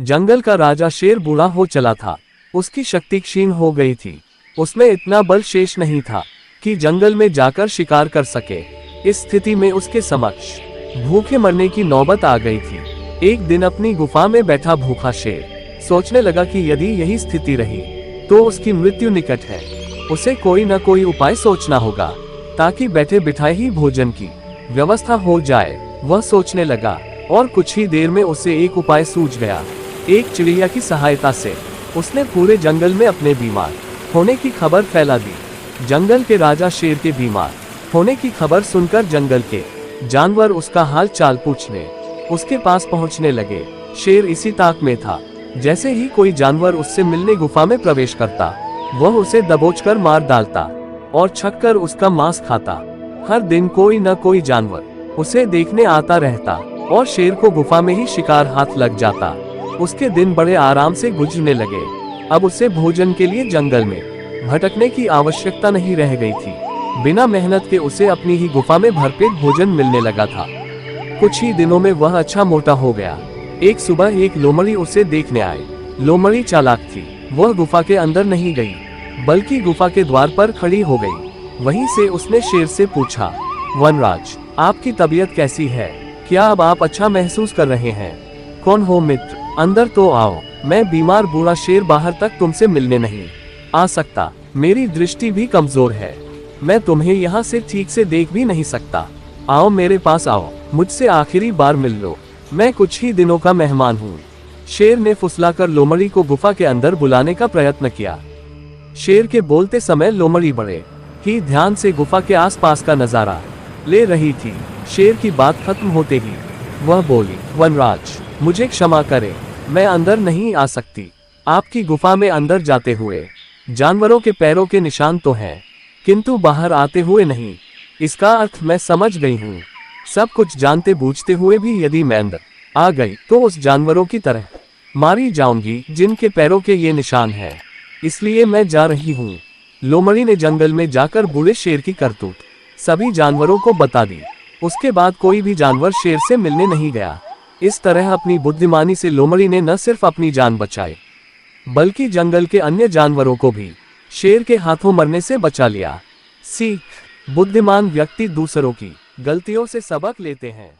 जंगल का राजा शेर बूढ़ा हो चला था। उसकी शक्ति क्षीण हो गई थी। उसमें इतना बल शेष नहीं था कि जंगल में जाकर शिकार कर सके। इस स्थिति में उसके समक्ष भूखे मरने की नौबत आ गई थी। एक दिन अपनी गुफा में बैठा भूखा शेर सोचने लगा कि यदि यही स्थिति रही तो उसकी मृत्यु निकट है। उसे कोई न कोई उपाय सोचना होगा ताकि बैठे बिठाए ही भोजन की व्यवस्था हो जाए। वह सोचने लगा और कुछ ही देर में उसे एक उपाय सूझ गया। एक चिड़िया की सहायता से उसने पूरे जंगल में अपने बीमार होने की खबर फैला दी। जंगल के राजा शेर के बीमार होने की खबर सुनकर जंगल के जानवर उसका हाल चाल पूछने उसके पास पहुंचने लगे। शेर इसी ताक में था। जैसे ही कोई जानवर उससे मिलने गुफा में प्रवेश करता वह उसे दबोचकर मार डालता और छककर उसका मांस खाता। हर दिन कोई न कोई जानवर उसे देखने आता रहता और शेर को गुफा में ही शिकार हाथ लग जाता। उसके दिन बड़े आराम से गुजरने लगे। अब उसे भोजन के लिए जंगल में भटकने की आवश्यकता नहीं रह गई थी। बिना मेहनत के उसे अपनी ही गुफा में भरपेट भोजन मिलने लगा था। कुछ ही दिनों में वह अच्छा मोटा हो गया। एक सुबह एक लोमड़ी उसे देखने आई। लोमड़ी चालाक थी। वह गुफा के अंदर नहीं गई बल्कि गुफा के द्वार पर खड़ी हो गई। वहीं से उसने शेर से पूछा, वनराज, आपकी तबीयत कैसी है? क्या अब आप अच्छा महसूस कर रहे हैं? कौन हो मित्र? अंदर तो आओ। मैं बीमार बूढ़ा शेर बाहर तक तुमसे मिलने नहीं आ सकता। मेरी दृष्टि भी कमजोर है। मैं तुम्हें यहाँ से ठीक से देख भी नहीं सकता। आओ मेरे पास आओ, मुझसे आखिरी बार मिल लो। मैं कुछ ही दिनों का मेहमान हूँ। शेर ने फुसलाकर लोमड़ी को गुफा के अंदर बुलाने का प्रयत्न किया। शेर के बोलते समय लोमड़ी बड़े ही ध्यान से गुफा के आसपास का नजारा ले रही थी। शेर की बात खत्म होते ही वह बोली, वनराज, मुझे क्षमा करें, मैं अंदर नहीं आ सकती। आपकी गुफा में अंदर जाते हुए जानवरों के पैरों के निशान तो हैं, किंतु बाहर आते हुए नहीं। इसका अर्थ मैं समझ गई हूँ। सब कुछ जानते बूझते हुए भी यदि मैं अंदर आ गई तो उस जानवरों की तरह मारी जाऊंगी जिनके पैरों के ये निशान हैं। इसलिए मैं जा रही हूँ। लोमड़ी ने जंगल में जाकर बूढ़े शेर की करतूत सभी जानवरों को बता दी। उसके बाद कोई भी जानवर शेर से मिलने नहीं गया। इस तरह अपनी बुद्धिमानी से लोमड़ी ने न सिर्फ अपनी जान बचाई बल्कि जंगल के अन्य जानवरों को भी शेर के हाथों मरने से बचा लिया। सीख, बुद्धिमान व्यक्ति दूसरों की गलतियों से सबक लेते हैं।